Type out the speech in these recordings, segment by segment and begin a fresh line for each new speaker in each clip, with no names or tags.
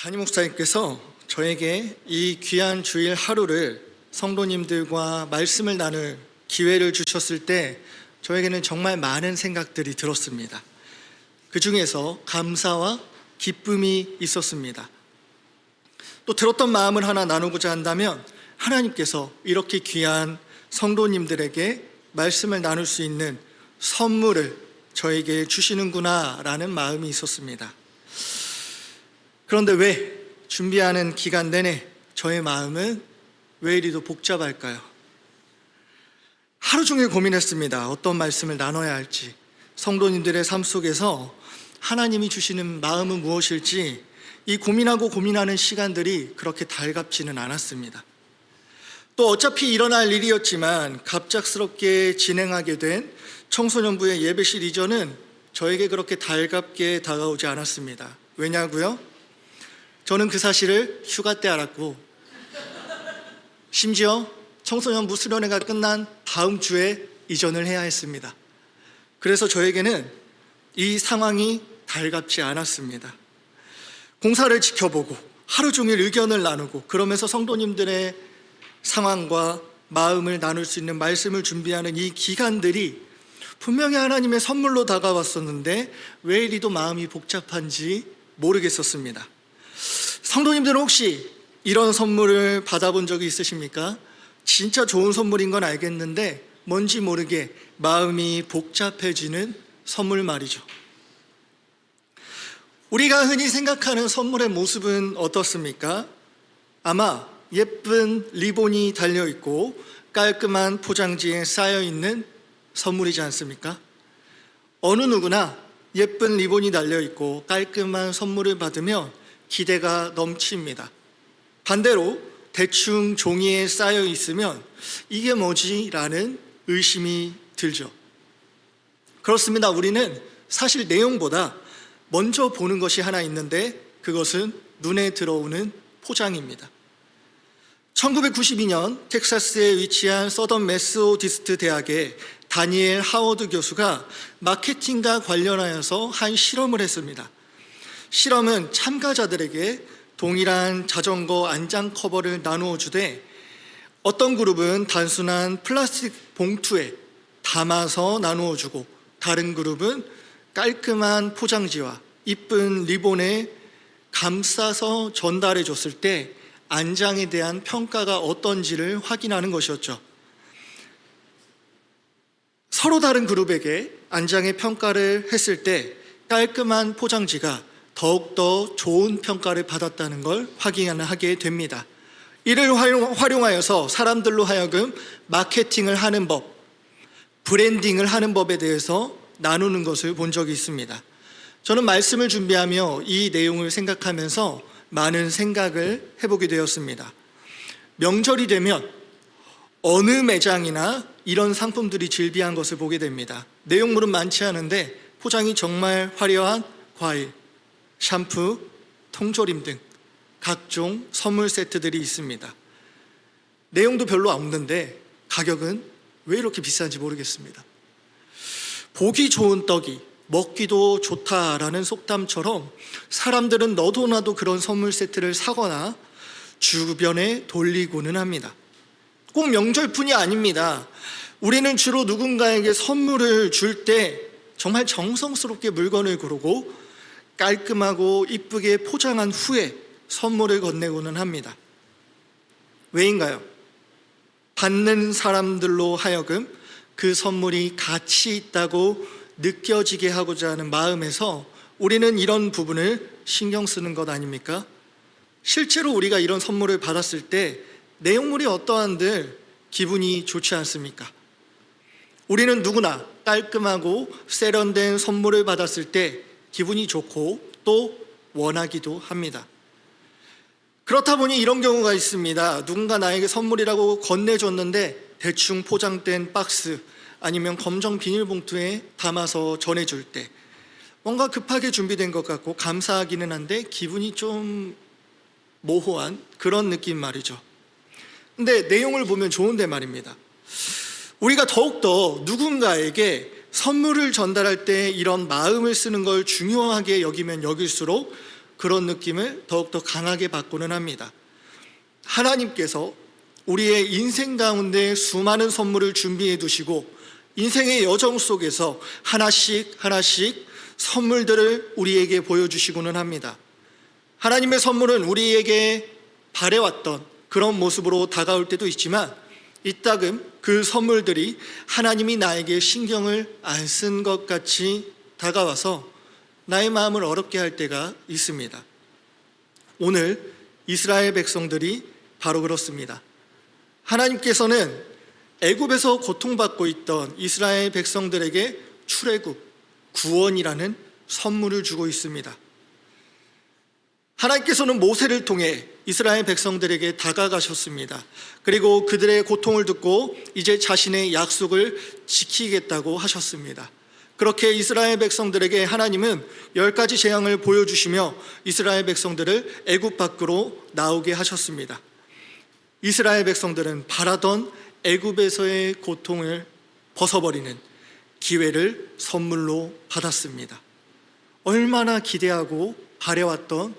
담임 목사님께서 저에게 이 귀한 주일 하루를 성도님들과 말씀을 나눌 기회를 주셨을 때 저에게는 정말 많은 생각들이 들었습니다. 그 중에서 감사와 기쁨이 있었습니다. 또 들었던 마음을 하나 나누고자 한다면 하나님께서 이렇게 귀한 성도님들에게 말씀을 나눌 수 있는 선물을 저에게 주시는구나 라는 마음이 있었습니다. 그런데 왜 준비하는 기간 내내 저의 마음은 왜 이리도 복잡할까요? 하루 종일 고민했습니다. 어떤 말씀을 나눠야 할지, 성도님들의 삶 속에서 하나님이 주시는 마음은 무엇일지 이 고민하는 시간들이 그렇게 달갑지는 않았습니다. 또 어차피 일어날 일이었지만 갑작스럽게 진행하게 된 청소년부의 예배실 이전은 저에게 그렇게 달갑게 다가오지 않았습니다. 왜냐고요? 저는 그 사실을 휴가 때 알았고 심지어 청소년부 수련회가 끝난 다음 주에 이전을 해야 했습니다. 그래서 저에게는 이 상황이 달갑지 않았습니다. 공사를 지켜보고 하루 종일 의견을 나누고 그러면서 성도님들의 상황과 마음을 나눌 수 있는 말씀을 준비하는 이 기간들이 분명히 하나님의 선물로 다가왔었는데 왜 이리도 마음이 복잡한지 모르겠었습니다. 성도님들은 혹시 이런 선물을 받아본 적이 있으십니까? 진짜 좋은 선물인 건 알겠는데 뭔지 모르게 마음이 복잡해지는 선물 말이죠. 우리가 흔히 생각하는 선물의 모습은 어떻습니까? 아마 예쁜 리본이 달려있고 깔끔한 포장지에 쌓여있는 선물이지 않습니까? 어느 누구나 예쁜 리본이 달려있고 깔끔한 선물을 받으면 기대가 넘칩니다. 반대로 대충 종이에 쌓여 있으면 이게 뭐지? 라는 의심이 들죠. 그렇습니다. 우리는 사실 내용보다 먼저 보는 것이 하나 있는데 그것은 눈에 들어오는 포장입니다. 1992년 텍사스에 위치한 서던 메소디스트 대학의 다니엘 하워드 교수가 마케팅과 관련하여서 한 실험을 했습니다. 실험은 참가자들에게 동일한 자전거 안장 커버를 나누어 주되 어떤 그룹은 단순한 플라스틱 봉투에 담아서 나누어 주고 다른 그룹은 깔끔한 포장지와 이쁜 리본에 감싸서 전달해 줬을 때 안장에 대한 평가가 어떤지를 확인하는 것이었죠. 서로 다른 그룹에게 안장의 평가를 했을 때 깔끔한 포장지가 더욱더 좋은 평가를 받았다는 걸 확인하게 됩니다. 이를 활용하여서 사람들로 하여금 마케팅을 하는 법, 브랜딩을 하는 법에 대해서 나누는 것을 본 적이 있습니다. 저는 말씀을 준비하며 이 내용을 생각하면서 많은 생각을 해보게 되었습니다. 명절이 되면 어느 매장이나 이런 상품들이 즐비한 것을 보게 됩니다. 내용물은 많지 않은데 포장이 정말 화려한 과일, 샴푸, 통조림 등 각종 선물 세트들이 있습니다. 내용도 별로 없는데 가격은 왜 이렇게 비싼지 모르겠습니다. 보기 좋은 떡이 먹기도 좋다라는 속담처럼 사람들은 너도 나도 그런 선물 세트를 사거나 주변에 돌리고는 합니다. 꼭 명절뿐이 아닙니다. 우리는 주로 누군가에게 선물을 줄 때 정말 정성스럽게 물건을 고르고 깔끔하고 이쁘게 포장한 후에 선물을 건네고는 합니다. 왜인가요? 받는 사람들로 하여금 그 선물이 가치 있다고 느껴지게 하고자 하는 마음에서 우리는 이런 부분을 신경 쓰는 것 아닙니까? 실제로 우리가 이런 선물을 받았을 때 내용물이 어떠한들 기분이 좋지 않습니까? 우리는 누구나 깔끔하고 세련된 선물을 받았을 때 기분이 좋고 또 원하기도 합니다. 그렇다 보니 이런 경우가 있습니다. 누군가 나에게 선물이라고 건네줬는데 대충 포장된 박스 아니면 검정 비닐봉투에 담아서 전해줄 때 뭔가 급하게 준비된 것 같고 감사하기는 한데 기분이 좀 모호한 그런 느낌 말이죠. 근데 내용을 보면 좋은데 말입니다. 우리가 더욱더 누군가에게 선물을 전달할 때 이런 마음을 쓰는 걸 중요하게 여기면 여길수록 그런 느낌을 더욱더 강하게 받고는 합니다. 하나님께서 우리의 인생 가운데 수많은 선물을 준비해 두시고 인생의 여정 속에서 하나씩 하나씩 선물들을 우리에게 보여주시고는 합니다. 하나님의 선물은 우리에게 바래왔던 그런 모습으로 다가올 때도 있지만 이따금 그 선물들이 하나님이 나에게 신경을 안 쓴 것 같이 다가와서 나의 마음을 어렵게 할 때가 있습니다. 오늘 이스라엘 백성들이 바로 그렇습니다. 하나님께서는 애굽에서 고통받고 있던 이스라엘 백성들에게 출애굽, 구원이라는 선물을 주고 있습니다. 하나님께서는 모세를 통해 이스라엘 백성들에게 다가가셨습니다. 그리고 그들의 고통을 듣고 이제 자신의 약속을 지키겠다고 하셨습니다. 그렇게 이스라엘 백성들에게 하나님은 10가지 재앙을 보여주시며 이스라엘 백성들을 애굽 밖으로 나오게 하셨습니다. 이스라엘 백성들은 바라던 애굽에서의 고통을 벗어버리는 기회를 선물로 받았습니다. 얼마나 기대하고 바래왔던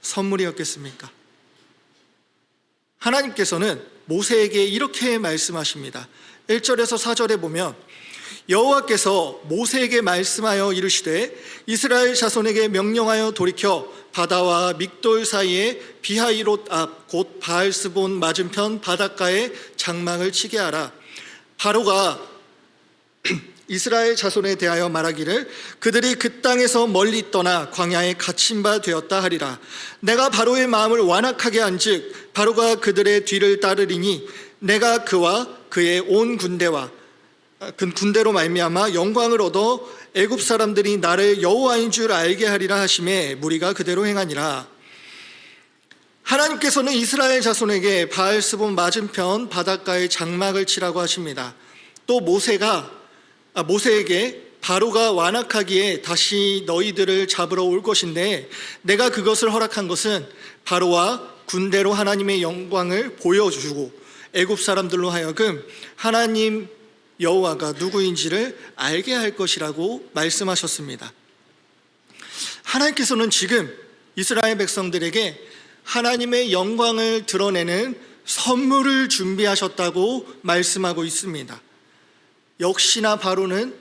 선물이었겠습니까? 하나님께서는 모세에게 이렇게 말씀하십니다. 1절에서 4절에 보면 여호와께서 모세에게 말씀하여 이르시되 이스라엘 자손에게 명령하여 돌이켜 바다와 믹돌 사이에 비하이롯 앞 곧 바알스본 맞은편 바닷가에 장막을 치게 하라. 바로가 이스라엘 자손에 대하여 말하기를 그들이 그 땅에서 멀리 떠나 광야에 갇힌 바 되었다 하리라. 내가 바로의 마음을 완악하게 한즉 바로가 그들의 뒤를 따르리니 내가 그와 그의 온 군대와 그 군대로 말미암아 영광을 얻어 애굽 사람들이 나를 여호와인 줄 알게 하리라 하심에 무리가 그대로 행하니라. 하나님께서는 이스라엘 자손에게 바알스본 맞은편 바닷가에 장막을 치라고 하십니다. 또 모세에게 바로가 완악하기에 다시 너희들을 잡으러 올 것인데 내가 그것을 허락한 것은 바로와 군대로 하나님의 영광을 보여주고 애굽 사람들로 하여금 하나님 여호와가 누구인지를 알게 할 것이라고 말씀하셨습니다. 하나님께서는 지금 이스라엘 백성들에게 하나님의 영광을 드러내는 선물을 준비하셨다고 말씀하고 있습니다. 역시나 바로는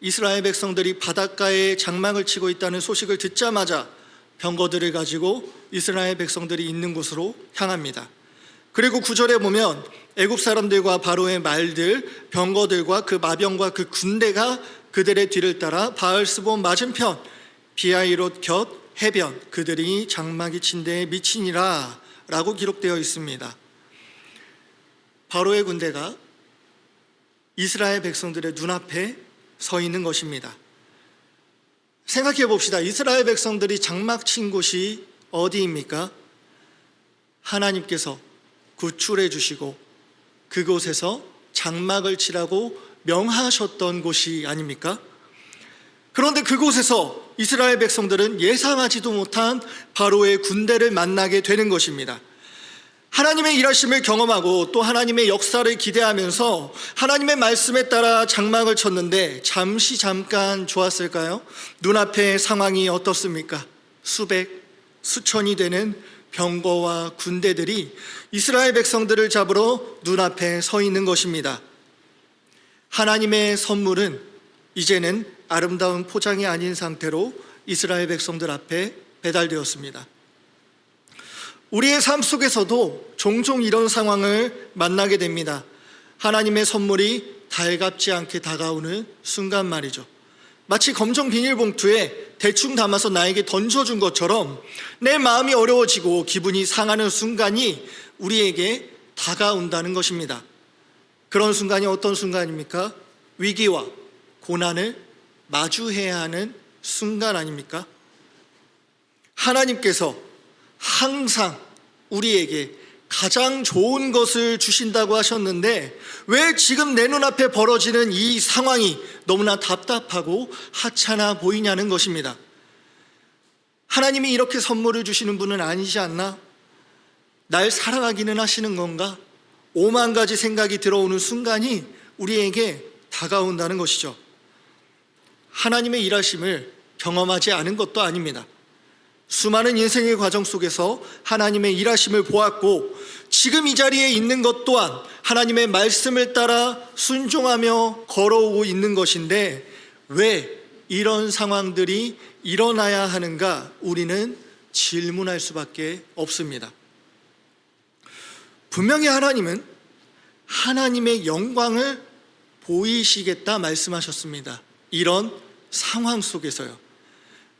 이스라엘 백성들이 바닷가에 장막을 치고 있다는 소식을 듣자마자 병거들을 가지고 이스라엘 백성들이 있는 곳으로 향합니다. 그리고 9절에 보면 애굽 사람들과 바로의 말들, 병거들과 그 마병과 그 군대가 그들의 뒤를 따라 바알스본 맞은편 비하이롯 곁 해변 그들이 장막이 친 데에 미치니라 라고 기록되어 있습니다. 바로의 군대가 이스라엘 백성들의 눈앞에 서 있는 것입니다. 생각해 봅시다. 이스라엘 백성들이 장막 친 곳이 어디입니까? 하나님께서 구출해 주시고 그곳에서 장막을 치라고 명하셨던 곳이 아닙니까? 그런데 그곳에서 이스라엘 백성들은 예상하지도 못한 바로의 군대를 만나게 되는 것입니다. 하나님의 일하심을 경험하고 또 하나님의 역사를 기대하면서 하나님의 말씀에 따라 장막을 쳤는데 잠깐 좋았을까요? 눈앞의 상황이 어떻습니까? 수천이 되는 병거와 군대들이 이스라엘 백성들을 잡으러 눈앞에 서 있는 것입니다. 하나님의 선물은 이제는 아름다운 포장이 아닌 상태로 이스라엘 백성들 앞에 배달되었습니다. 우리의 삶 속에서도 종종 이런 상황을 만나게 됩니다. 하나님의 선물이 달갑지 않게 다가오는 순간 말이죠. 마치 검정 비닐봉투에 대충 담아서 나에게 던져준 것처럼 내 마음이 어려워지고 기분이 상하는 순간이 우리에게 다가온다는 것입니다. 그런 순간이 어떤 순간입니까? 위기와 고난을 마주해야 하는 순간 아닙니까? 하나님께서 항상 우리에게 가장 좋은 것을 주신다고 하셨는데 왜 지금 내 눈앞에 벌어지는 이 상황이 너무나 답답하고 하찮아 보이냐는 것입니다. 하나님이 이렇게 선물을 주시는 분은 아니지 않나? 날 사랑하기는 하시는 건가? 5만 가지 생각이 들어오는 순간이 우리에게 다가온다는 것이죠. 하나님의 일하심을 경험하지 않은 것도 아닙니다. 수많은 인생의 과정 속에서 하나님의 일하심을 보았고 지금 이 자리에 있는 것 또한 하나님의 말씀을 따라 순종하며 걸어오고 있는 것인데 왜 이런 상황들이 일어나야 하는가 우리는 질문할 수밖에 없습니다. 분명히 하나님은 하나님의 영광을 보이시겠다 말씀하셨습니다. 이런 상황 속에서요.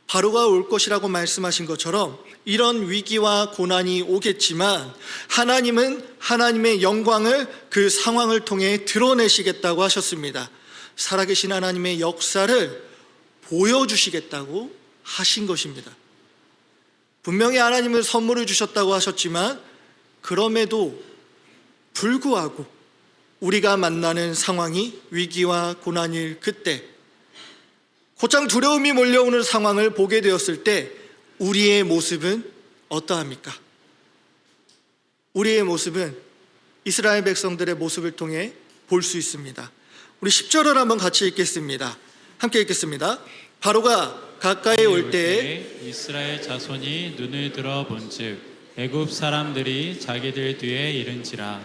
바로가 올 것이라고 말씀하신 것처럼 이런 위기와 고난이 오겠지만 하나님은 하나님의 영광을 그 상황을 통해 드러내시겠다고 하셨습니다. 살아계신 하나님의 역사를 보여주시겠다고 하신 것입니다. 분명히 하나님은 선물을 주셨다고 하셨지만 그럼에도 불구하고 우리가 만나는 상황이 위기와 고난일 그때 곧장 두려움이 몰려오는 상황을 보게 되었을 때 우리의 모습은 어떠합니까? 우리의 모습은 이스라엘 백성들의 모습을 통해 볼 수 있습니다. 우리 10절을 한번 같이 읽겠습니다. 함께 읽겠습니다. 바로가 가까이 올 때에
이스라엘 자손이 눈을 들어 본즉 애굽 사람들이 자기들 뒤에 이른지라.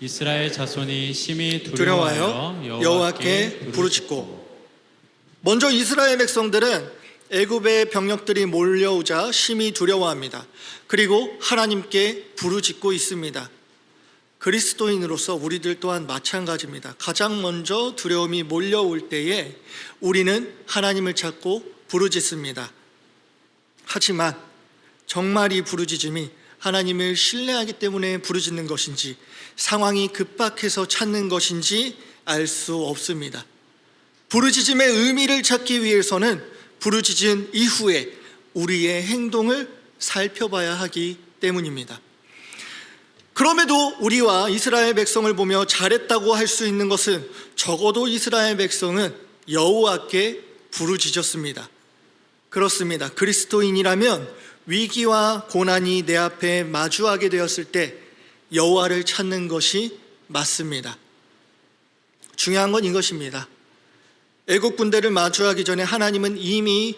이스라엘 자손이 심히 두려워하여
여호와께 부르짖고. 먼저 이스라엘 백성들은 애굽의 병력들이 몰려오자 심히 두려워합니다. 그리고 하나님께 부르짖고 있습니다. 그리스도인으로서 우리들 또한 마찬가지입니다. 가장 먼저 두려움이 몰려올 때에 우리는 하나님을 찾고 부르짖습니다. 하지만 정말 이 부르짖음이 하나님을 신뢰하기 때문에 부르짖는 것인지 상황이 급박해서 찾는 것인지 알 수 없습니다. 부르짖음의 의미를 찾기 위해서는 부르짖은 이후에 우리의 행동을 살펴봐야 하기 때문입니다. 그럼에도 우리와 이스라엘 백성을 보며 잘했다고 할 수 있는 것은 적어도 이스라엘 백성은 여호와께 부르짖었습니다. 그렇습니다. 그리스도인이라면 위기와 고난이 내 앞에 마주하게 되었을 때 여호와를 찾는 것이 맞습니다. 중요한 건 이것입니다. 애국 군대를 마주하기 전에 하나님은 이미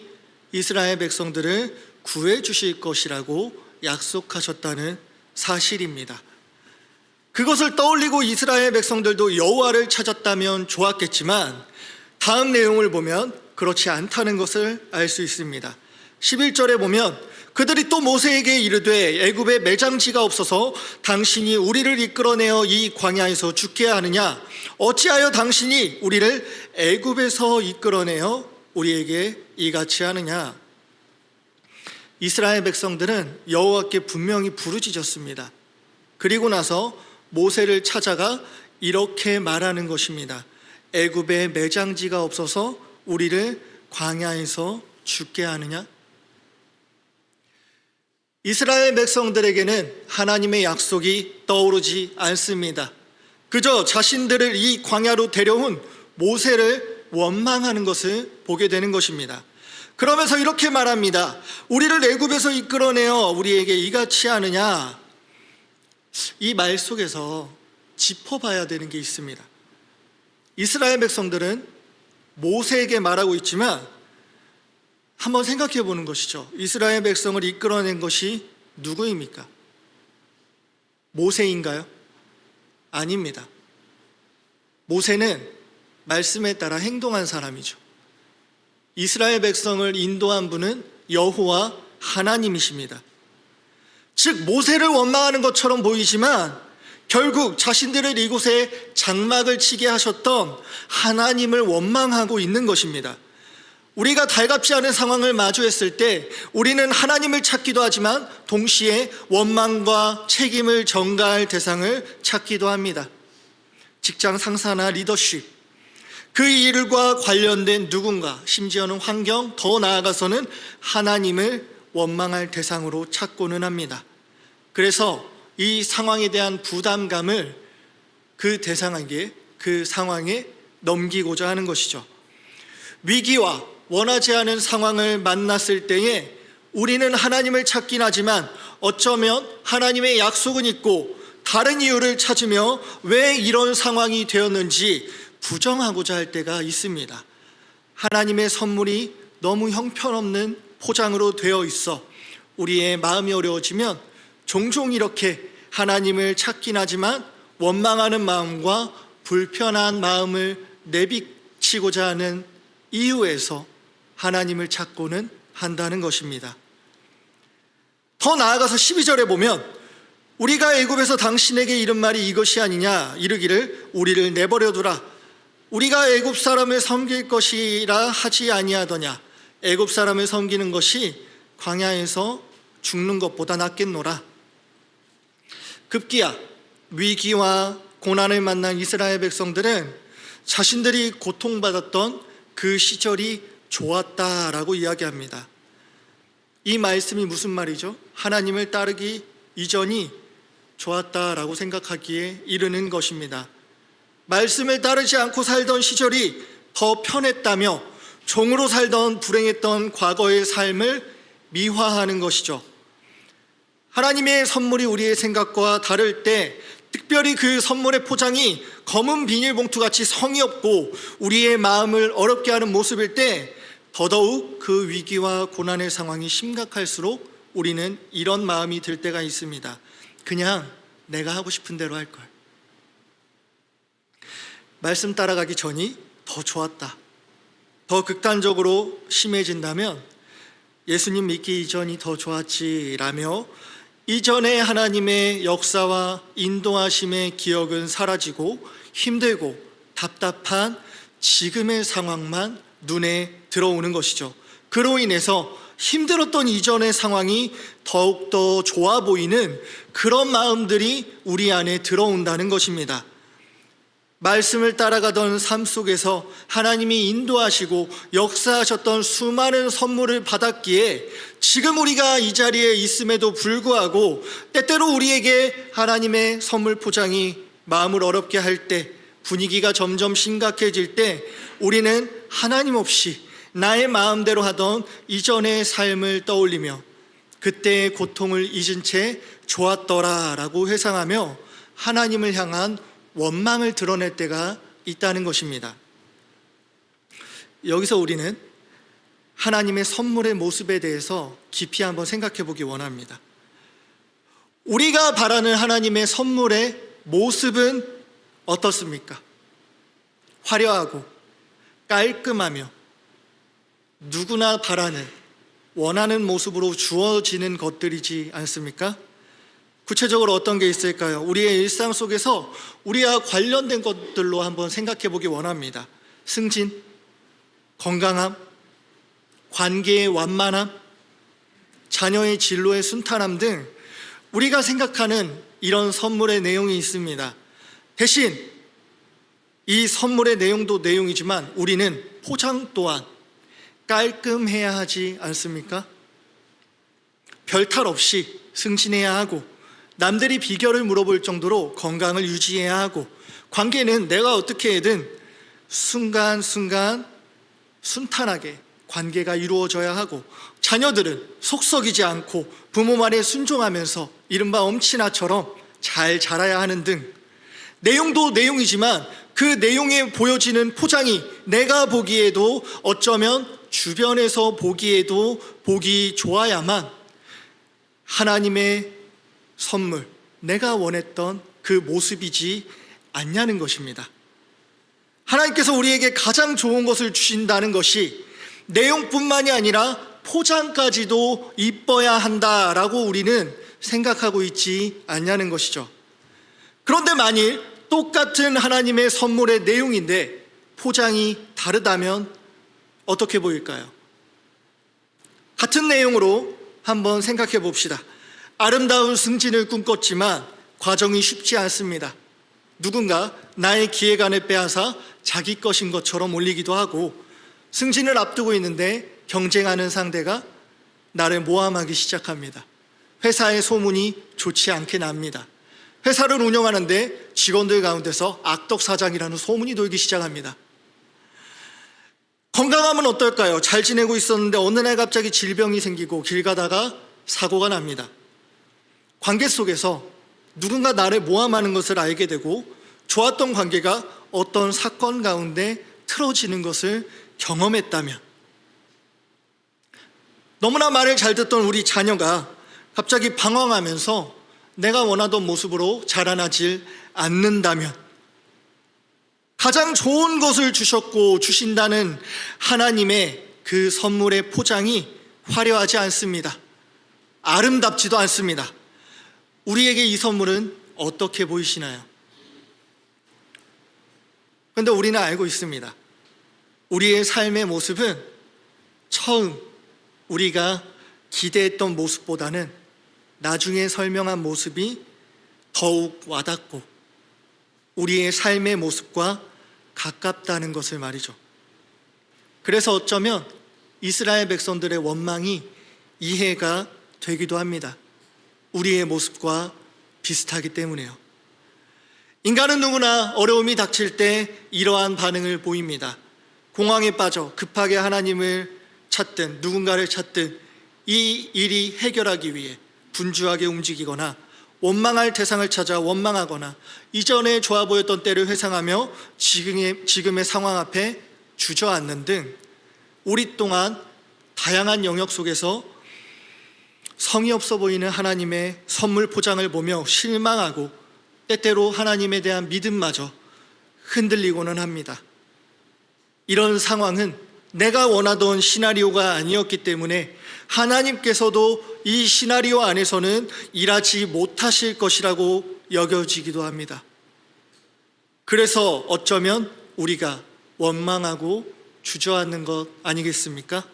이스라엘 백성들을 구해 주실 것이라고 약속하셨다는 사실입니다. 그것을 떠올리고 이스라엘 백성들도 여호와를 찾았다면 좋았겠지만 다음 내용을 보면 그렇지 않다는 것을 알 수 있습니다. 11절에 보면 그들이 또 모세에게 이르되 애굽에 매장지가 없어서 당신이 우리를 이끌어내어 이 광야에서 죽게 하느냐? 어찌하여 당신이 우리를 애굽에서 이끌어내어 우리에게 이같이 하느냐? 이스라엘 백성들은 여호와께 분명히 부르짖었습니다. 그리고 나서 모세를 찾아가 이렇게 말하는 것입니다. 애굽에 매장지가 없어서 우리를 광야에서 죽게 하느냐? 이스라엘 백성들에게는 하나님의 약속이 떠오르지 않습니다. 그저 자신들을 이 광야로 데려온 모세를 원망하는 것을 보게 되는 것입니다. 그러면서 이렇게 말합니다. 우리를 애굽에서 이끌어내어 우리에게 이같이 하느냐? 이 말 속에서 짚어봐야 되는 게 있습니다. 이스라엘 백성들은 모세에게 말하고 있지만 한번 생각해 보는 것이죠. 이스라엘 백성을 이끌어낸 것이 누구입니까? 모세인가요? 아닙니다. 모세는 말씀에 따라 행동한 사람이죠. 이스라엘 백성을 인도한 분은 여호와 하나님이십니다. 즉 모세를 원망하는 것처럼 보이지만 결국 자신들을 이곳에 장막을 치게 하셨던 하나님을 원망하고 있는 것입니다. 우리가 달갑지 않은 상황을 마주했을 때 우리는 하나님을 찾기도 하지만 동시에 원망과 책임을 전가할 대상을 찾기도 합니다. 직장 상사나 리더십, 그 일과 관련된 누군가, 심지어는 환경, 더 나아가서는 하나님을 원망할 대상으로 찾고는 합니다. 그래서 이 상황에 대한 부담감을 그 대상에게, 그 상황에 넘기고자 하는 것이죠. 위기와 원하지 않은 상황을 만났을 때에 우리는 하나님을 찾긴 하지만 어쩌면 하나님의 약속은 있고 다른 이유를 찾으며 왜 이런 상황이 되었는지 부정하고자 할 때가 있습니다. 하나님의 선물이 너무 형편없는 포장으로 되어 있어 우리의 마음이 어려워지면 종종 이렇게 하나님을 찾긴 하지만 원망하는 마음과 불편한 마음을 내비치고자 하는 이유에서 하나님을 찾고는 한다는 것입니다. 더 나아가서 12절에 보면 우리가 애굽에서 당신에게 이른 말이 이것이 아니냐, 이르기를 우리를 내버려두라, 우리가 애굽 사람을 섬길 것이라 하지 아니하더냐. 애굽 사람을 섬기는 것이 광야에서 죽는 것보다 낫겠노라. 급기야 위기와 고난을 만난 이스라엘 백성들은 자신들이 고통받았던 그 시절이 좋았다라고 이야기합니다. 이 말씀이 무슨 말이죠? 하나님을 따르기 이전이 좋았다라고 생각하기에 이르는 것입니다. 말씀을 따르지 않고 살던 시절이 더 편했다며 종으로 살던 불행했던 과거의 삶을 미화하는 것이죠. 하나님의 선물이 우리의 생각과 다를 때, 특별히 그 선물의 포장이 검은 비닐봉투같이 성의 없고 우리의 마음을 어렵게 하는 모습일 때, 더더욱 그 위기와 고난의 상황이 심각할수록 우리는 이런 마음이 들 때가 있습니다. 그냥 내가 하고 싶은 대로 할 걸. 말씀 따라가기 전이 더 좋았다. 더 극단적으로 심해진다면 예수님 믿기 이전이 더 좋았지라며 이전의 하나님의 역사와 인도하심의 기억은 사라지고 힘들고 답답한 지금의 상황만 눈에 들어오는 것이죠. 그로 인해서 힘들었던 이전의 상황이 더욱더 좋아 보이는 그런 마음들이 우리 안에 들어온다는 것입니다. 말씀을 따라가던 삶 속에서 하나님이 인도하시고 역사하셨던 수많은 선물을 받았기에 지금 우리가 이 자리에 있음에도 불구하고 때때로 우리에게 하나님의 선물 포장이 마음을 어렵게 할 때, 분위기가 점점 심각해질 때 우리는 하나님 없이 나의 마음대로 하던 이전의 삶을 떠올리며 그때의 고통을 잊은 채 좋았더라라고 회상하며 하나님을 향한 원망을 드러낼 때가 있다는 것입니다. 여기서 우리는 하나님의 선물의 모습에 대해서 깊이 한번 생각해 보기 원합니다. 우리가 바라는 하나님의 선물의 모습은 어떻습니까? 화려하고 깔끔하며 누구나 바라는, 원하는 모습으로 주어지는 것들이지 않습니까? 구체적으로 어떤 게 있을까요? 우리의 일상 속에서 우리와 관련된 것들로 한번 생각해 보기 원합니다. 승진, 건강함, 관계의 완만함, 자녀의 진로의 순탄함 등 우리가 생각하는 이런 선물의 내용이 있습니다. 대신 이 선물의 내용도 내용이지만 우리는 포장 또한 깔끔해야 하지 않습니까? 별탈 없이 승진해야 하고, 남들이 비결을 물어볼 정도로 건강을 유지해야 하고, 관계는 내가 어떻게 해든 순간순간 순탄하게 관계가 이루어져야 하고, 자녀들은 속 썩이지 않고 부모 말에 순종하면서 이른바 엄친아처럼 잘 자라야 하는 등, 내용도 내용이지만 그 내용에 보여지는 포장이 내가 보기에도 어쩌면 주변에서 보기에도 보기 좋아야만 하나님의 선물, 내가 원했던 그 모습이지 않냐는 것입니다. 하나님께서 우리에게 가장 좋은 것을 주신다는 것이 내용뿐만이 아니라 포장까지도 이뻐야 한다라고 우리는 생각하고 있지 않냐는 것이죠. 그런데 만일 똑같은 하나님의 선물의 내용인데 포장이 다르다면 어떻게 보일까요? 같은 내용으로 한번 생각해 봅시다. 아름다운 승진을 꿈꿨지만 과정이 쉽지 않습니다. 누군가 나의 기획안을 빼앗아 자기 것인 것처럼 올리기도 하고, 승진을 앞두고 있는데 경쟁하는 상대가 나를 모함하기 시작합니다. 회사의 소문이 좋지 않게 납니다. 회사를 운영하는데 직원들 가운데서 악덕 사장이라는 소문이 돌기 시작합니다. 건강하면 어떨까요? 잘 지내고 있었는데 어느 날 갑자기 질병이 생기고 길 가다가 사고가 납니다. 관계 속에서 누군가 나를 모함하는 것을 알게 되고 좋았던 관계가 어떤 사건 가운데 틀어지는 것을 경험했다면 너무나 말을 잘 듣던 우리 자녀가 갑자기 방황하면서 내가 원하던 모습으로 자라나질 않는다면, 가장 좋은 것을 주셨고 주신다는 하나님의 그 선물의 포장이 화려하지 않습니다. 아름답지도 않습니다. 우리에게 이 선물은 어떻게 보이시나요? 그런데 우리는 알고 있습니다. 우리의 삶의 모습은 처음 우리가 기대했던 모습보다는 나중에 설명한 모습이 더욱 와닿고 우리의 삶의 모습과 가깝다는 것을 말이죠. 그래서 어쩌면 이스라엘 백성들의 원망이 이해가 되기도 합니다. 우리의 모습과 비슷하기 때문에요. 인간은 누구나 어려움이 닥칠 때 이러한 반응을 보입니다. 공황에 빠져 급하게 하나님을 찾든 누군가를 찾든 이 일이 해결하기 위해 분주하게 움직이거나 원망할 대상을 찾아 원망하거나 이전에 좋아 보였던 때를 회상하며 지금의 상황 앞에 주저앉는 등 우리 또한 다양한 영역 속에서 성의 없어 보이는 하나님의 선물 포장을 보며 실망하고 때때로 하나님에 대한 믿음마저 흔들리고는 합니다. 이런 상황은 내가 원하던 시나리오가 아니었기 때문에 하나님께서도 이 시나리오 안에서는 일하지 못하실 것이라고 여겨지기도 합니다. 그래서 어쩌면 우리가 원망하고 주저앉는 것 아니겠습니까?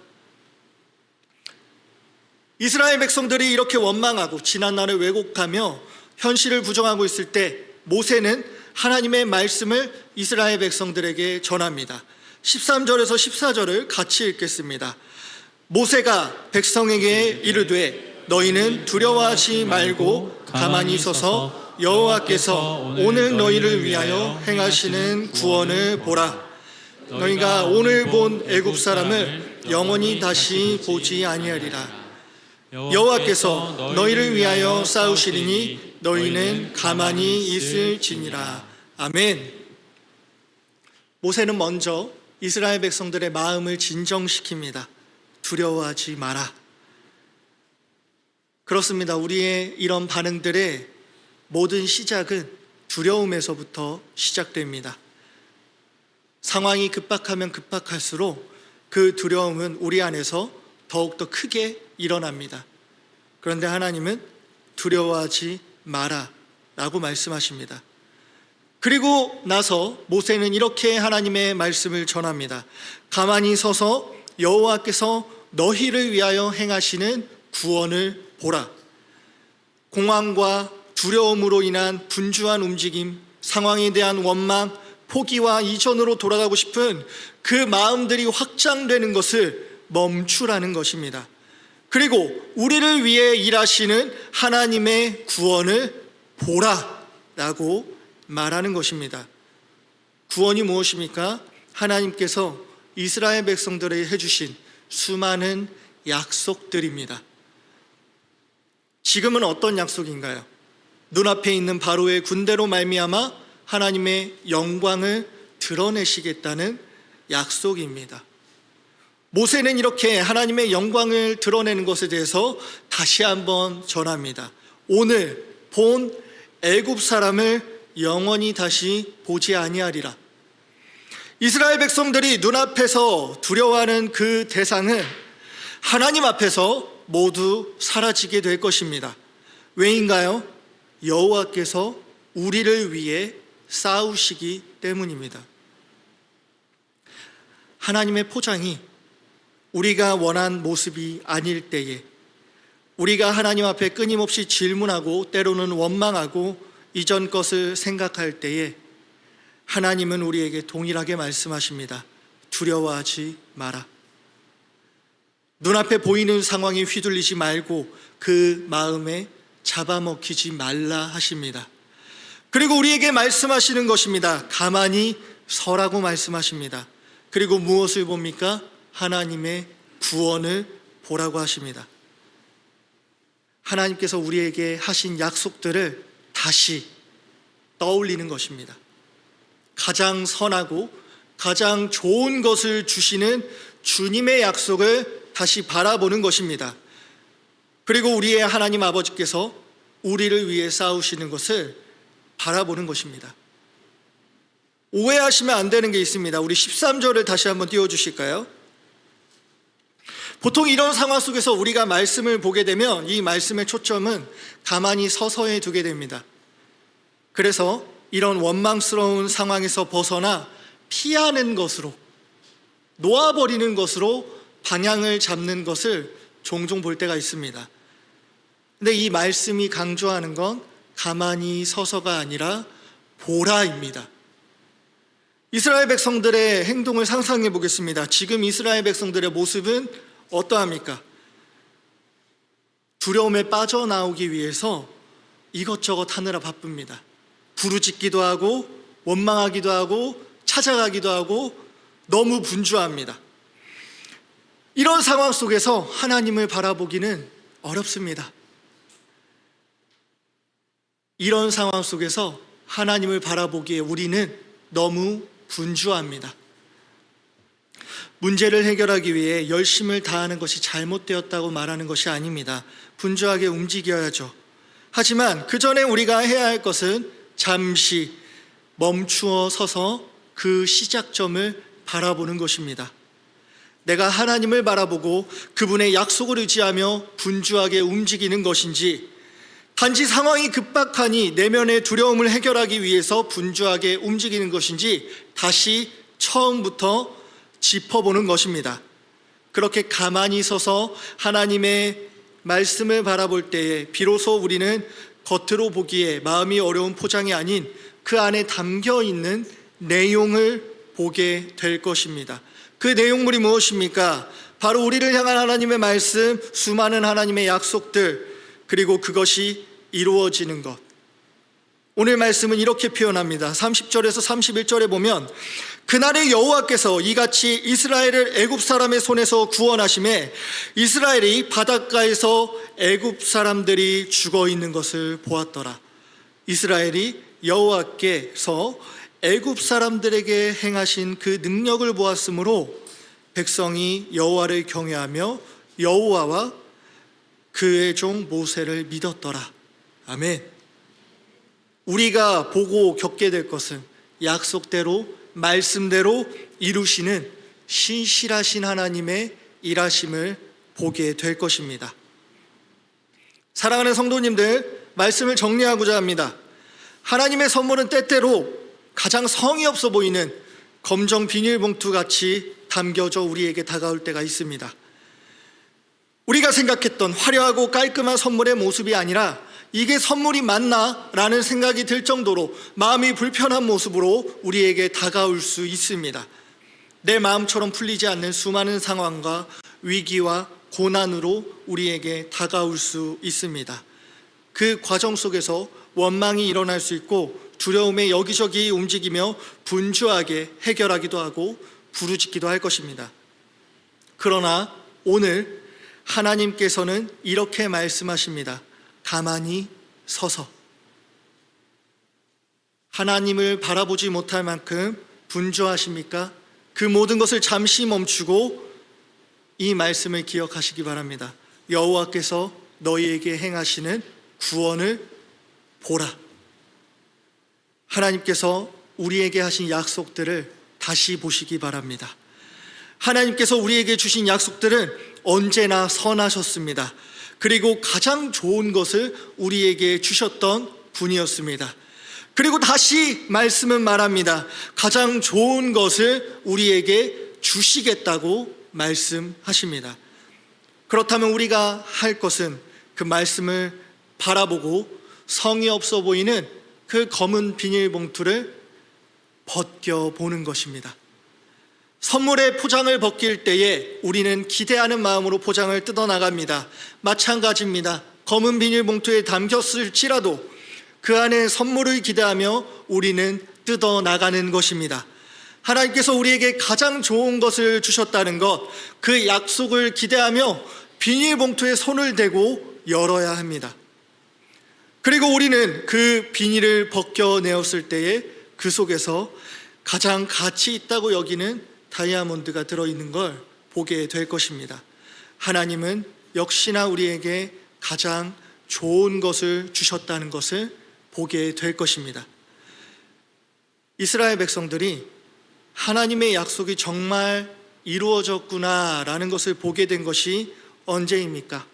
이스라엘 백성들이 이렇게 원망하고 지난날을 왜곡하며 현실을 부정하고 있을 때 모세는 하나님의 말씀을 이스라엘 백성들에게 전합니다. 13절에서 14절을 같이 읽겠습니다. 모세가 백성에게 이르되 너희는 두려워하지 말고 가만히 서서 여호와께서 오늘 너희를 위하여 행하시는 구원을 보라. 너희가 오늘 본 애굽 사람을 영원히 다시 보지 아니하리라. 여호와께서 너희를 위하여 싸우시리니 너희는 가만히 있을지니라. 아멘. 모세는 먼저 이스라엘 백성들의 마음을 진정시킵니다. 두려워하지 마라. 그렇습니다. 우리의 이런 반응들의 모든 시작은 두려움에서부터 시작됩니다. 상황이 급박하면 급박할수록 그 두려움은 우리 안에서 더욱더 크게 일어납니다. 그런데 하나님은 두려워하지 마라 라고 말씀하십니다. 그리고 나서 모세는 이렇게 하나님의 말씀을 전합니다. 가만히 서서 여호와께서 너희를 위하여 행하시는 구원을 보라. 공황과 두려움으로 인한 분주한 움직임, 상황에 대한 원망, 포기와 이전으로 돌아가고 싶은 그 마음들이 확장되는 것을 멈추라는 것입니다. 그리고 우리를 위해 일하시는 하나님의 구원을 보라 라고 말하는 것입니다. 구원이 무엇입니까? 하나님께서 이스라엘 백성들에게 해주신 수많은 약속들입니다. 지금은 어떤 약속인가요? 눈앞에 있는 바로의 군대로 말미암아 하나님의 영광을 드러내시겠다는 약속입니다. 모세는 이렇게 하나님의 영광을 드러내는 것에 대해서 다시 한번 전합니다. 오늘 본 애굽 사람을 영원히 다시 보지 아니하리라. 이스라엘 백성들이 눈앞에서 두려워하는 그 대상은 하나님 앞에서 모두 사라지게 될 것입니다. 왜인가요? 여호와께서 우리를 위해 싸우시기 때문입니다. 하나님의 포장이 우리가 원한 모습이 아닐 때에 우리가 하나님 앞에 끊임없이 질문하고 때로는 원망하고 이전 것을 생각할 때에 하나님은 우리에게 동일하게 말씀하십니다. 두려워하지 마라. 눈앞에 보이는 상황에 휘둘리지 말고 그 마음에 잡아먹히지 말라 하십니다. 그리고 우리에게 말씀하시는 것입니다. 가만히 서라고 말씀하십니다. 그리고 무엇을 봅니까? 하나님의 구원을 보라고 하십니다. 하나님께서 우리에게 하신 약속들을 다시 떠올리는 것입니다. 가장 선하고 가장 좋은 것을 주시는 주님의 약속을 다시 바라보는 것입니다. 그리고 우리의 하나님 아버지께서 우리를 위해 싸우시는 것을 바라보는 것입니다. 오해하시면 안 되는 게 있습니다. 우리 13절을 다시 한번 띄워주실까요? 보통 이런 상황 속에서 우리가 말씀을 보게 되면 이 말씀의 초점은 가만히 서서히 두게 됩니다. 그래서 이런 원망스러운 상황에서 벗어나 피하는 것으로, 놓아버리는 것으로 방향을 잡는 것을 종종 볼 때가 있습니다. 근데 이 말씀이 강조하는 건 가만히 서서가 아니라 보라입니다. 이스라엘 백성들의 행동을 상상해 보겠습니다. 지금 이스라엘 백성들의 모습은 어떠합니까? 두려움에 빠져나오기 위해서 이것저것 하느라 바쁩니다. 부르짖기도 하고 원망하기도 하고 찾아가기도 하고 너무 분주합니다. 이런 상황 속에서 하나님을 바라보기는 어렵습니다. 이런 상황 속에서 하나님을 바라보기에 우리는 너무 분주합니다. 문제를 해결하기 위해 열심을 다하는 것이 잘못되었다고 말하는 것이 아닙니다. 분주하게 움직여야죠. 하지만 그 전에 우리가 해야 할 것은 잠시 멈추어 서서 그 시작점을 바라보는 것입니다. 내가 하나님을 바라보고 그분의 약속을 의지하며 분주하게 움직이는 것인지, 단지 상황이 급박하니 내면의 두려움을 해결하기 위해서 분주하게 움직이는 것인지 다시 처음부터 짚어보는 것입니다. 그렇게 가만히 서서 하나님의 말씀을 바라볼 때에 비로소 우리는 겉으로 보기에 마음이 어려운 포장이 아닌 그 안에 담겨 있는 내용을 보게 될 것입니다. 그 내용물이 무엇입니까? 바로 우리를 향한 하나님의 말씀, 수많은 하나님의 약속들, 그리고 그것이 이루어지는 것. 오늘 말씀은 이렇게 표현합니다. 30절에서 31절에 보면 그날에 여호와께서 이같이 이스라엘을 애굽 사람의 손에서 구원하심에 이스라엘이 바닷가에서 애굽 사람들이 죽어 있는 것을 보았더라. 이스라엘이 여호와께서 애굽 사람들에게 행하신 그 능력을 보았으므로 백성이 여호와를 경외하며 여호와와 그의 종 모세를 믿었더라. 아멘. 우리가 보고 겪게 될 것은 약속대로 말씀대로 이루시는 신실하신 하나님의 일하심을 보게 될 것입니다. 사랑하는 성도님들, 말씀을 정리하고자 합니다. 하나님의 선물은 때때로 가장 성의 없어 보이는 검정 비닐봉투 같이 담겨져 우리에게 다가올 때가 있습니다. 우리가 생각했던 화려하고 깔끔한 선물의 모습이 아니라 이게 선물이 맞나? 라는 생각이 들 정도로 마음이 불편한 모습으로 우리에게 다가올 수 있습니다. 내 마음처럼 풀리지 않는 수많은 상황과 위기와 고난으로 우리에게 다가올 수 있습니다. 그 과정 속에서 원망이 일어날 수 있고 두려움에 여기저기 움직이며 분주하게 해결하기도 하고 부르짖기도 할 것입니다. 그러나 오늘 하나님께서는 이렇게 말씀하십니다. 가만히 서서. 하나님을 바라보지 못할 만큼 분주하십니까? 그 모든 것을 잠시 멈추고 이 말씀을 기억하시기 바랍니다. 여호와께서 너희에게 행하시는 구원을 보라. 하나님께서 우리에게 하신 약속들을 다시 보시기 바랍니다. 하나님께서 우리에게 주신 약속들은 언제나 선하셨습니다. 그리고 가장 좋은 것을 우리에게 주셨던 분이었습니다. 그리고 다시 말씀은 말합니다. 가장 좋은 것을 우리에게 주시겠다고 말씀하십니다. 그렇다면 우리가 할 것은 그 말씀을 바라보고 성의 없어 보이는 그 검은 비닐봉투를 벗겨보는 것입니다. 선물의 포장을 벗길 때에 우리는 기대하는 마음으로 포장을 뜯어나갑니다. 마찬가지입니다. 검은 비닐봉투에 담겼을지라도 그 안에 선물을 기대하며 우리는 뜯어나가는 것입니다. 하나님께서 우리에게 가장 좋은 것을 주셨다는 것, 그 약속을 기대하며 비닐봉투에 손을 대고 열어야 합니다. 그리고 우리는 그 비닐을 벗겨내었을 때에 그 속에서 가장 가치 있다고 여기는 다이아몬드가 들어있는 걸 보게 될 것입니다. 하나님은 역시나 우리에게 가장 좋은 것을 주셨다는 것을 보게 될 것입니다. 이스라엘 백성들이 하나님의 약속이 정말 이루어졌구나라는 것을 보게 된 것이 언제입니까?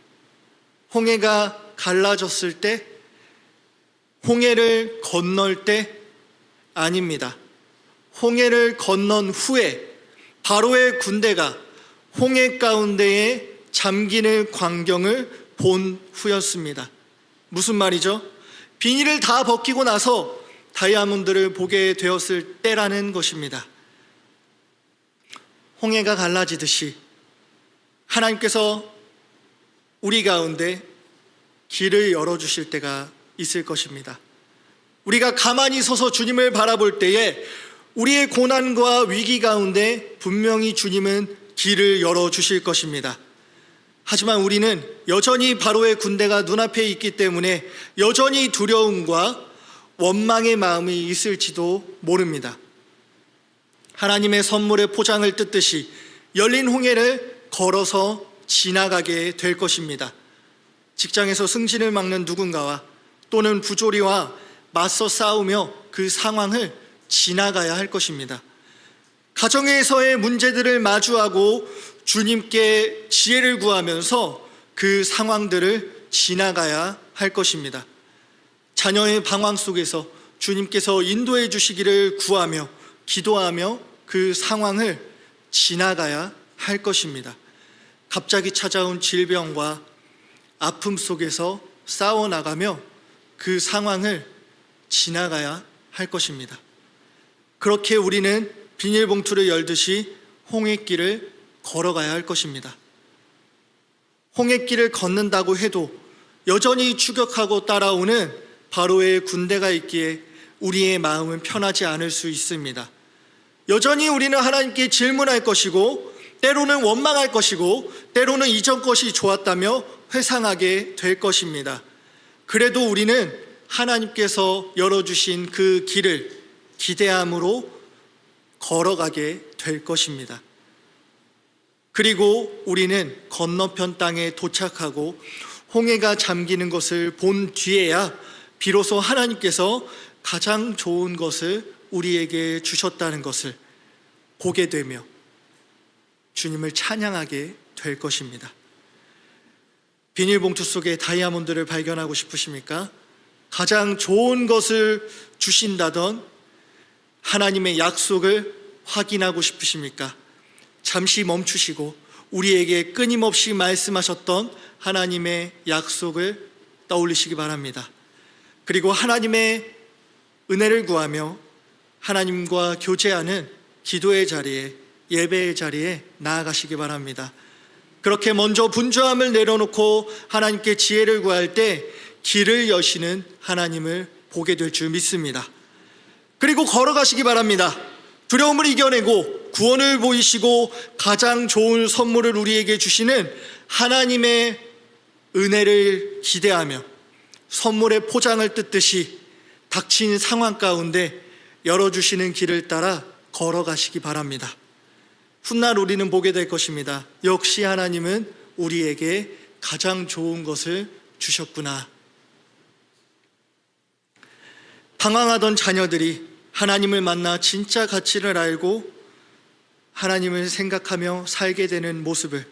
홍해가 갈라졌을 때, 홍해를 건널 때 아닙니다. 홍해를 건넌 후에 바로의 군대가 홍해 가운데에 잠기는 광경을 본 후였습니다. 무슨 말이죠? 비닐을 다 벗기고 나서 다이아몬드를 보게 되었을 때라는 것입니다. 홍해가 갈라지듯이 하나님께서 우리 가운데 길을 열어주실 때가 있을 것입니다. 우리가 가만히 서서 주님을 바라볼 때에 우리의 고난과 위기 가운데 분명히 주님은 길을 열어주실 것입니다. 하지만 우리는 여전히 바로의 군대가 눈앞에 있기 때문에 여전히 두려움과 원망의 마음이 있을지도 모릅니다. 하나님의 선물의 포장을 뜯듯이 열린 홍해를 걸어서 지나가게 될 것입니다. 직장에서 승진을 막는 누군가와 또는 부조리와 맞서 싸우며 그 상황을 지나가야 할 것입니다. 가정에서의 문제들을 마주하고 주님께 지혜를 구하면서 그 상황들을 지나가야 할 것입니다. 자녀의 방황 속에서 주님께서 인도해 주시기를 구하며 기도하며 그 상황을 지나가야 할 것입니다. 갑자기 찾아온 질병과 아픔 속에서 싸워나가며 그 상황을 지나가야 할 것입니다. 그렇게 우리는 비닐봉투를 열듯이 홍해길을 걸어가야 할 것입니다. 홍해길을 걷는다고 해도 여전히 추격하고 따라오는 바로의 군대가 있기에 우리의 마음은 편하지 않을 수 있습니다. 여전히 우리는 하나님께 질문할 것이고 때로는 원망할 것이고 때로는 이전 것이 좋았다며 회상하게 될 것입니다. 그래도 우리는 하나님께서 열어주신 그 길을 기대함으로 걸어가게 될 것입니다. 그리고 우리는 건너편 땅에 도착하고 홍해가 잠기는 것을 본 뒤에야 비로소 하나님께서 가장 좋은 것을 우리에게 주셨다는 것을 보게 되며 주님을 찬양하게 될 것입니다. 비닐봉투 속에 다이아몬드를 발견하고 싶으십니까? 가장 좋은 것을 주신다던 하나님의 약속을 확인하고 싶으십니까? 잠시 멈추시고 우리에게 끊임없이 말씀하셨던 하나님의 약속을 떠올리시기 바랍니다. 그리고 하나님의 은혜를 구하며 하나님과 교제하는 기도의 자리에, 예배의 자리에 나아가시기 바랍니다. 그렇게 먼저 분주함을 내려놓고 하나님께 지혜를 구할 때 길을 여시는 하나님을 보게 될 줄 믿습니다. 그리고 걸어가시기 바랍니다. 두려움을 이겨내고 구원을 보이시고 가장 좋은 선물을 우리에게 주시는 하나님의 은혜를 기대하며 선물의 포장을 뜯듯이 닥친 상황 가운데 열어주시는 길을 따라 걸어가시기 바랍니다. 훗날 우리는 보게 될 것입니다. 역시 하나님은 우리에게 가장 좋은 것을 주셨구나. 방황하던 자녀들이 하나님을 만나 진짜 가치를 알고 하나님을 생각하며 살게 되는 모습을,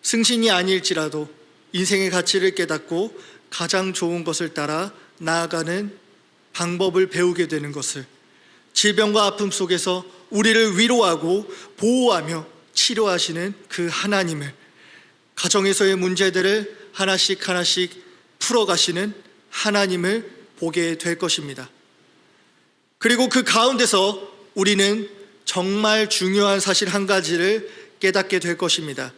승신이 아닐지라도 인생의 가치를 깨닫고 가장 좋은 것을 따라 나아가는 방법을 배우게 되는 것을, 질병과 아픔 속에서 우리를 위로하고 보호하며 치료하시는 그 하나님을, 가정에서의 문제들을 하나씩 하나씩 풀어가시는 하나님을 보게 될 것입니다. 그리고 그 가운데서 우리는 정말 중요한 사실 한 가지를 깨닫게 될 것입니다.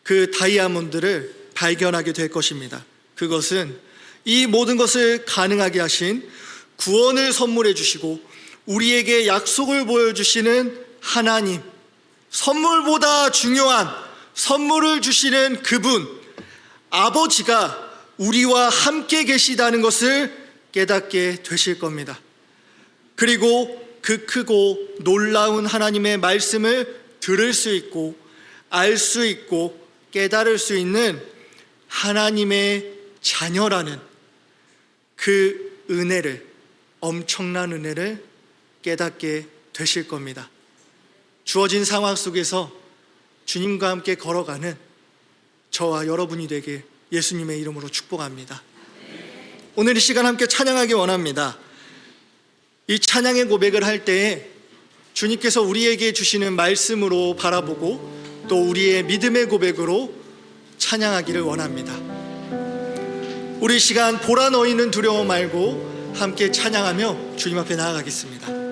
그 다이아몬드를 발견하게 될 것입니다. 그것은 이 모든 것을 가능하게 하신, 구원을 선물해 주시고 우리에게 약속을 보여주시는 하나님, 선물보다 중요한 선물을 주시는 그분, 아버지가 우리와 함께 계시다는 것을 깨닫게 되실 겁니다. 그리고 그 크고 놀라운 하나님의 말씀을 들을 수 있고 알 수 있고 깨달을 수 있는 하나님의 자녀라는 그 은혜를, 엄청난 은혜를 깨닫게 되실 겁니다. 주어진 상황 속에서 주님과 함께 걸어가는 저와 여러분이 되길 예수님의 이름으로 축복합니다. 오늘 이 시간 함께 찬양하기 원합니다. 이 찬양의 고백을 할 때에 주님께서 우리에게 주시는 말씀으로 바라보고 또 우리의 믿음의 고백으로 찬양하기를 원합니다. 우리 시간 보라 너희는 두려워 말고 함께 찬양하며 주님 앞에 나아가겠습니다.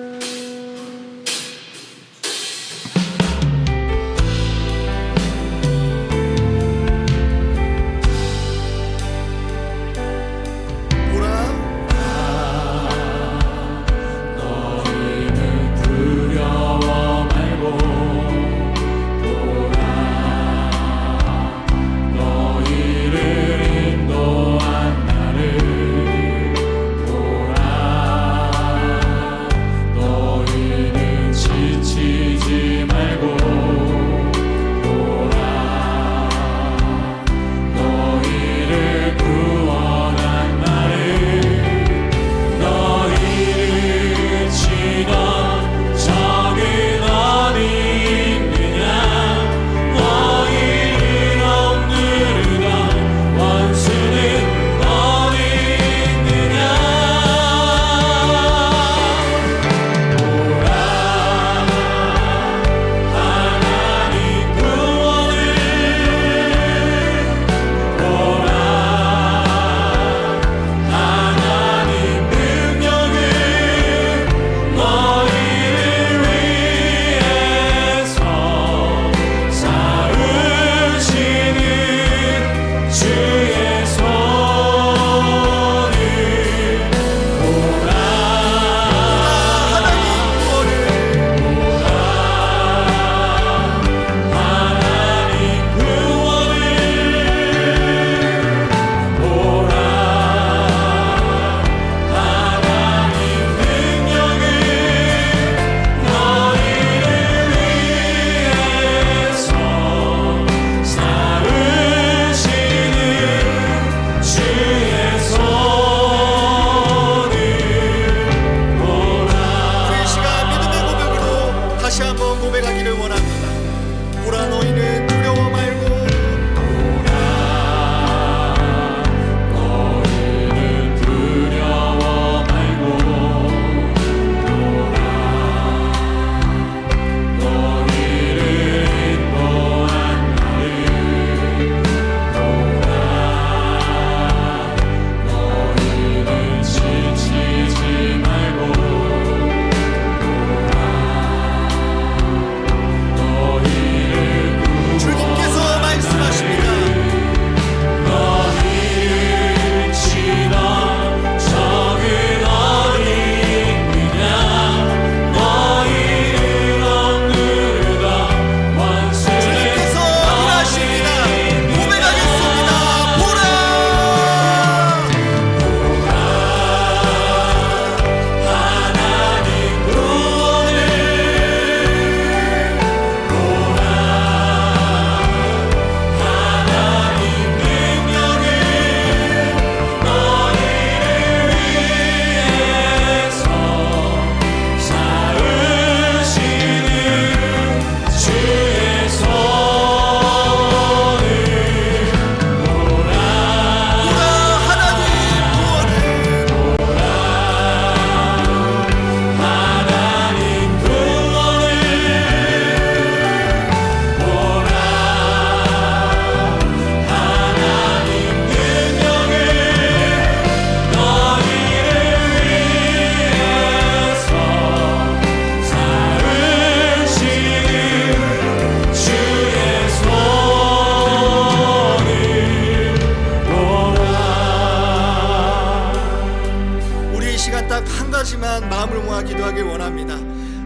마음을 모아 기도하길 원합니다.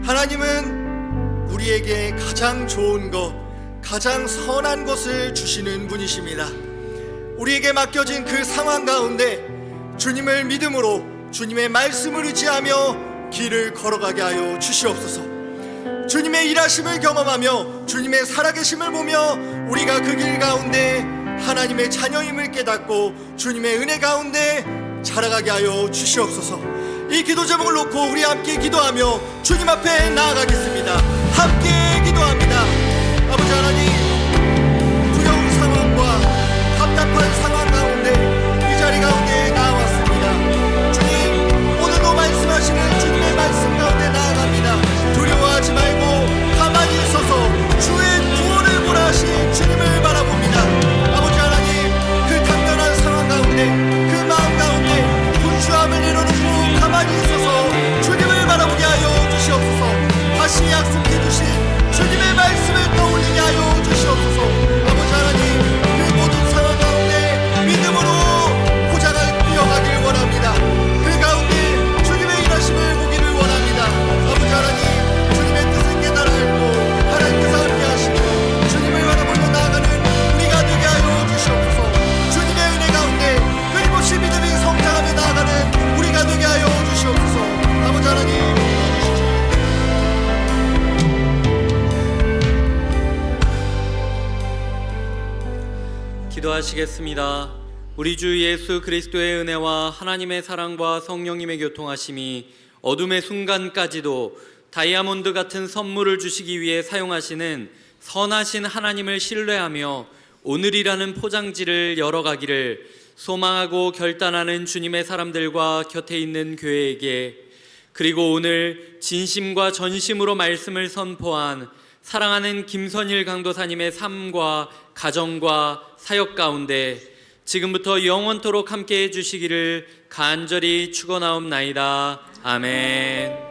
하나님은 우리에게 가장 좋은 것, 가장 선한 것을 주시는 분이십니다. 우리에게 맡겨진 그 상황 가운데 주님을 믿음으로 주님의 말씀을 의지하며 길을 걸어가게 하여 주시옵소서. 주님의 일하심을 경험하며 주님의 살아계심을 보며 우리가 그 길 가운데 하나님의 자녀임을 깨닫고 주님의 은혜 가운데 자라가게 하여 주시옵소서. 이 기도 제목을 놓고 우리 함께 기도하며 주님 앞에 나아가겠습니다. 함께 기도합니다. 아버지 하나님, 두려운 상황과 답답한 상황 가운데 이 자리 가운데 나왔습니다. 주님, 오늘도 말씀하시는 주님의 말씀 가운데 나아갑니다. 두려워하지 말고 가만히 있어서 주의 구원을 보라 하신 주님을 바라봅니다. 아버지 하나님, 그 당연한 상황 가운데 그 마음 가운데 분주함을 내려놓고 가만히 있어서 주님을 바라보게 하여 주시옵소서. 다시 약속해 주신 주님의 말씀을 떠올리게 하여 주시옵소서. 아버지 하나님, 그 모든 상황 가운데 믿음으로 포장을 뛰어가길 원합니다. 그 가운데 주님의 일하심을 보기를 원합니다. 아버지 하나님, 주님의 뜻을 깨달아 알고 하나님께서 함께 하시고 주님을 바라보며 나아가는 우리가 되게 하여 주시옵소서. 주님의 은혜 가운데 끊임없이 믿음이 성장하며 나아가는 우리가 되게 하여 주시옵소서. 아버지 하나님,
기도하시겠습니다. 우리 주 예수 그리스도의 은혜와 하나님의 사랑과 성령님의 교통하심이 어둠의 순간까지도 다이아몬드 같은 선물을 주시기 위해 사용하시는 선하신 하나님을 신뢰하며 오늘이라는 포장지를 열어가기를 소망하고 결단하는 주님의 사람들과 곁에 있는 교회에게, 그리고 오늘 진심과 전심으로 말씀을 선포한 사랑하는 김선일 강도사님의 삶과 가정과 사역 가운데 지금부터 영원토록 함께해 주시기를 간절히 축원하옵나이다. 아멘.